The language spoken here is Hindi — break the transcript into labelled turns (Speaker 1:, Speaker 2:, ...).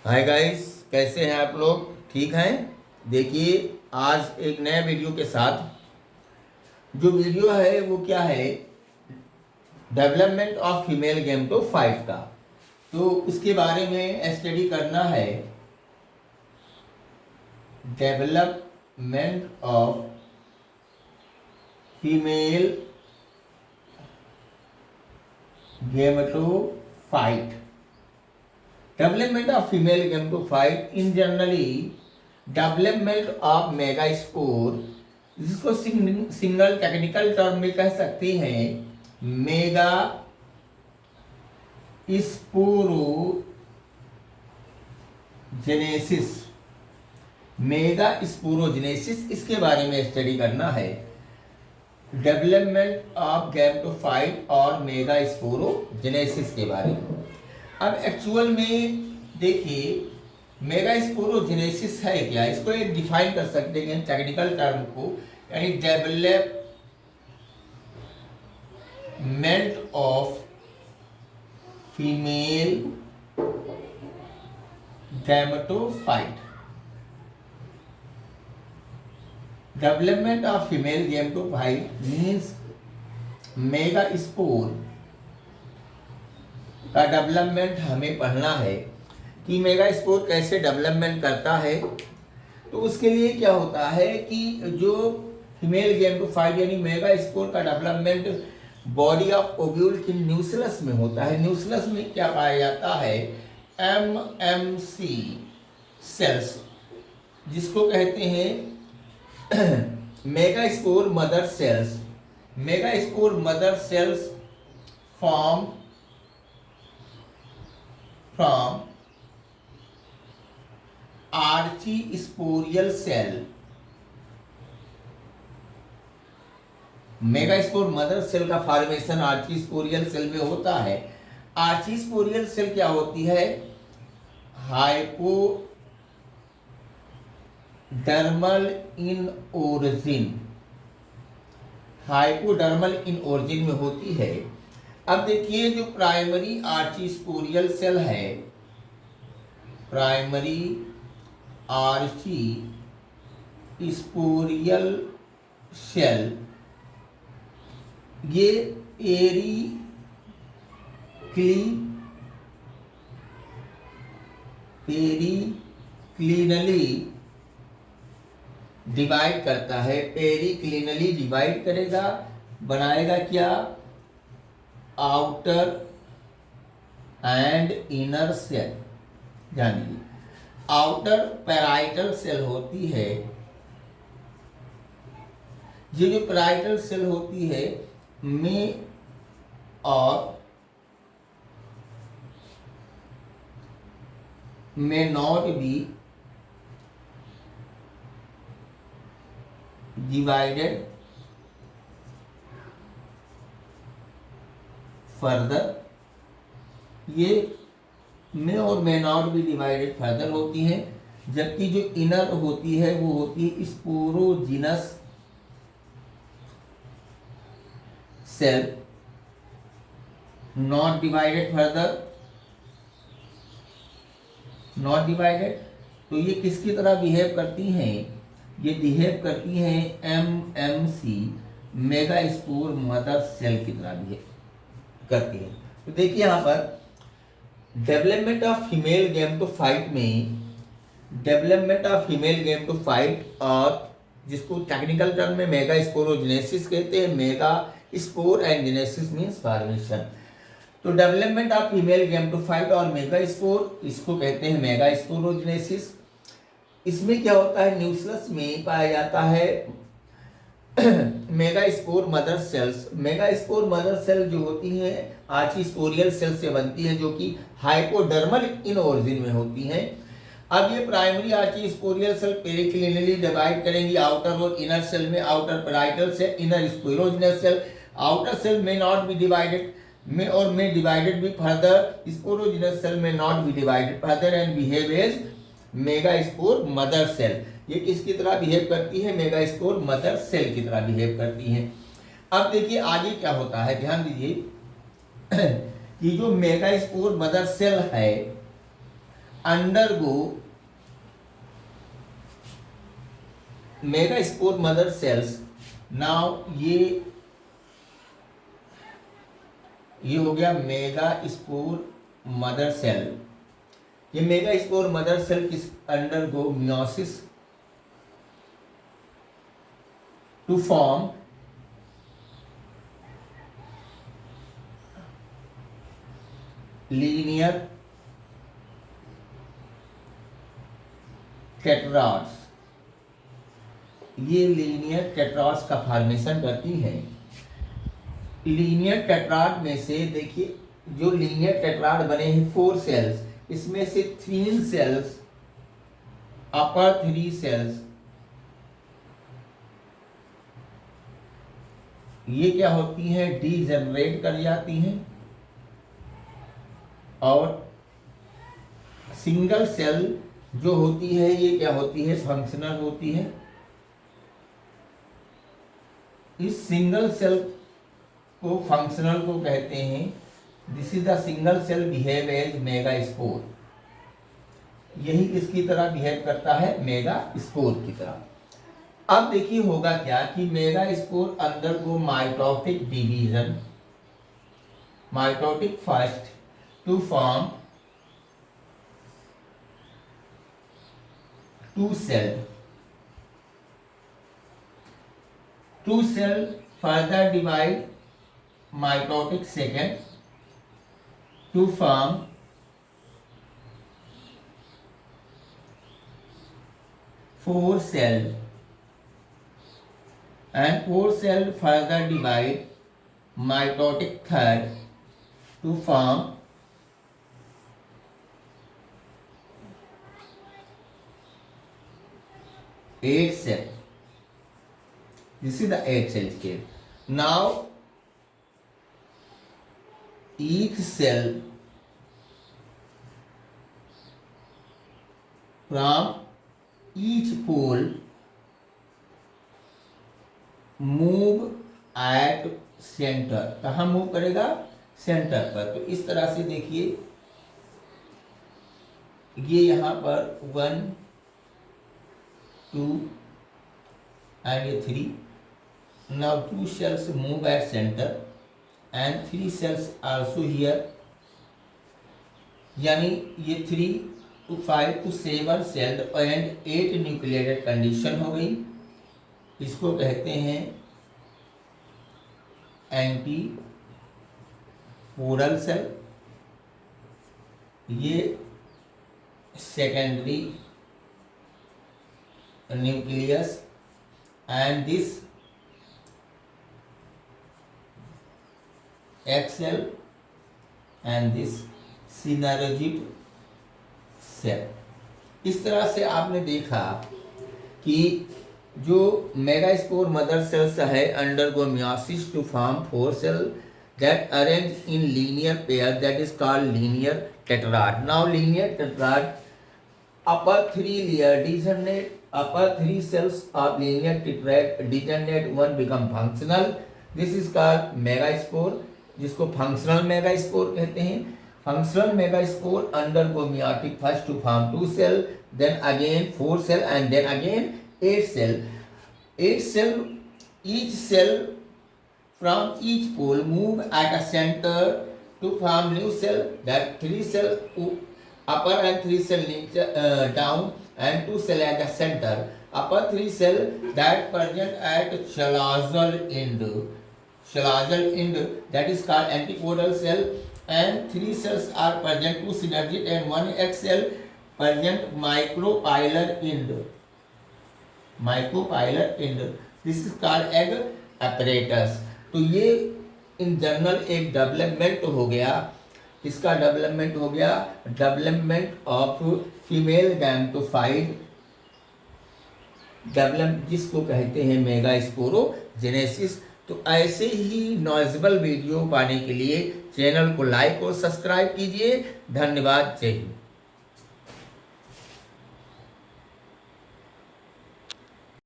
Speaker 1: हाय गाइस, कैसे हैं आप लोग? ठीक हैं? देखिए, आज एक नया वीडियो के साथ। जो वीडियो है वो क्या है? Development of female gametophyte का। तो उसके बारे में स्टडी करना है। Development of female gametophyte. Development of female gametophyte in generally development of megaspore, जिसको सिंगल टेक्निकल टर्म में कह सकते हैं मेगा स्पोरोजेनेसिस। मेगा स्पोरोजेनेसिस, इसके बारे में स्टडी करना है। डेवलपमेंट ऑफ गैमेटोफाइट और मेगा स्पोरोजेनेसिस के बारे में। अब एक्चुअल में देखिए, मेगा स्पोरोजेनेसिस है क्या, इसको एक डिफाइन कर सकते हैं टेक्निकल टर्म को, यानी development of female gametophyte. Development of female gametophyte means mega spore का डेवलपमेंट हमें पढ़ना है कि मेगा स्पोर कैसे डेवलपमेंट करता है। तो उसके लिए क्या होता है कि जो फीमेल गैमेटोफाइट यानी मेगा स्पोर का डेवलपमेंट बॉडी ऑफ ओव्यूल की न्यूक्लियस में होता है। न्यूक्लियस में क्या पाया जाता है? एमएमसी सेल्स, जिसको कहते हैं mega spore mother cells. Mega spore mother cells form from archesporial cell. Megaspore mother cell का फॉर्मेशन आर्चीस्पोरियल सेल में होता है। आर्चीस्पोरियल सेल क्या होती है? Hypodermal in origin. Hypodermal in origin में होती है। अब देखिए, जो प्राइमरी आर्चीस्पोरियल सेल है, प्राइमरी आर्चीस्पोरियल सेल, ये पेरिक्लिनली डिवाइड करता है। पेरिक्लिनली डिवाइड करेगा, बनाएगा क्या? Outer and inner cell. जानिए, आउटर पैराइटल सेल होती है। ये जो पैराइटल सेल होती है में और may not be divided further। ये may और may not be divided further होती हैं। जबकि जो इनर होती है वो होती है sporogenous cell, not divided further, not divided. तो ये किसकी तरह बिहेव करती हैं? ये बिहेव करती हैं MMC mega spore mother cell की तरह बिहेव करती हैं। तो देखिए यहाँ पर डेवलपमेंट ऑफ फीमेल गैमेटोफाइट में, डेवलपमेंट ऑफ फीमेल गैमेटोफाइट और जिसको टेक्निकल टर्म में मेगा स्पोरोजेनेसिस कहते हैं। Mega spore and genesis means formation. तो डेवलपमेंट ऑफ फीमेल गैमेटोफाइट और मेगा स्पोर, इसको कहते हैं मेगा स्पोरोजेनेसिस। इसमें क्या होता है? न्यूक्लियस में पाया जाता है mega spore mother cells. Mega spore mother cell जो होती हैं आर्चीस्पोरियल सेल से बनती है, जो कि हाइपोडर्मल इन ओरिजिन में होती हैं। अब ये primary archesporial cell periclinally divide करेंगी आउटर और इनर सेल में। Outer parietal cell, inner sporogenous cell. Outer cell में नॉट बी डिवाइडेड, में और में डिवाइडेड भी फर्दर। स्पोरोजिनस सेल में not be divided further and behave as mega spore mother cell. ये किसकी तरह बिहेव करती है? मेगा स्पोर मदर सेल की तरह बिहेव करती है। अब देखिए आगे क्या होता है, ध्यान दीजिए कि जो मेगा स्पोर मदर सेल है undergo megaspore mother cells. Now ये हो गया मेगास्पोर मदर सेल। ये मेगास्पोर मदर सेल किस undergo meiosis to form linear tetrads. ये लीनियर टेट्राड्स का फॉर्मेशन करती है। लीनियर टेट्राड में से देखिए, जो लीनियर टेट्राड बने हैं 4 सेल्स, इसमें से 3 सेल्स अपर 3 सेल्स ये क्या होती हैं, डीजनरेट कर जाती हैं, और सिंगल सेल जो होती है ये क्या होती है, फंक्शनल होती है। इस सिंगल सेल को फंक्शनल को कहते हैं। This is the single cell behave as megaspore. यही किसकी तरह बिहेव करता है, मेगास्पोर की तरह। अब देखिए होगा क्या कि megaspore undergo mitotic division, mitotic first to form 2 cell. 2 cell further divide mitotic second to form 4 cell, and 4 cell further divide mitotic third to form 8 cell. This is the 8 cell scale. Now each cell from each pole move at center। कहाँ मूव करेगा, सेंटर पर। तो इस तरह से देखिए, ये यहाँ पर 1 2 and ये 3। Now 2 cells move at center and 3 cells also here, यानी ये 3 to 5 to 7 celled and 8 nucleated condition हो गई। इसको कहते हैं एंटी पोरल सेल। ये secondary nucleus, and this axel and this synergid cell। इस तरह से आपने देखा कि जो मेगास्पोर मदर सेल्स है undergo meiosis to form 4 cell that arrange in linear pair, that is called linear tetrad। Now linear tetrad upper 3 layer degenerate, upper 3 cells of linear tetrad degenerate, one become functional। This is called megaspore, जिसको functional megaspore कहते हैं। Functional megaspore undergo meiotic first to form 2 cell, then again 4 cell, and then again 8 cell। 8 cell, each cell from each pole move at a center to form new cell, that 3 cell upper and 3 cell down, and 2 cell at the center। Upper 3 cell that present at chalazal end, that is called antipodal cell, and 3 cells are present, 2 synergid and 1 X cell present micropylar end, this is called egg apparatus। तो ये इन जनरल एक डेवलपमेंट हो गया। इसका डेवलपमेंट हो गया development of female gametophyte develop, जिसको कहते हैं मेगास्पोरोजेनेसिस। तो ऐसे ही नॉलेजेबल वीडियो पाने के लिए चैनल को लाइक और सब्सक्राइब कीजिए। धन्यवाद। जय हिंद।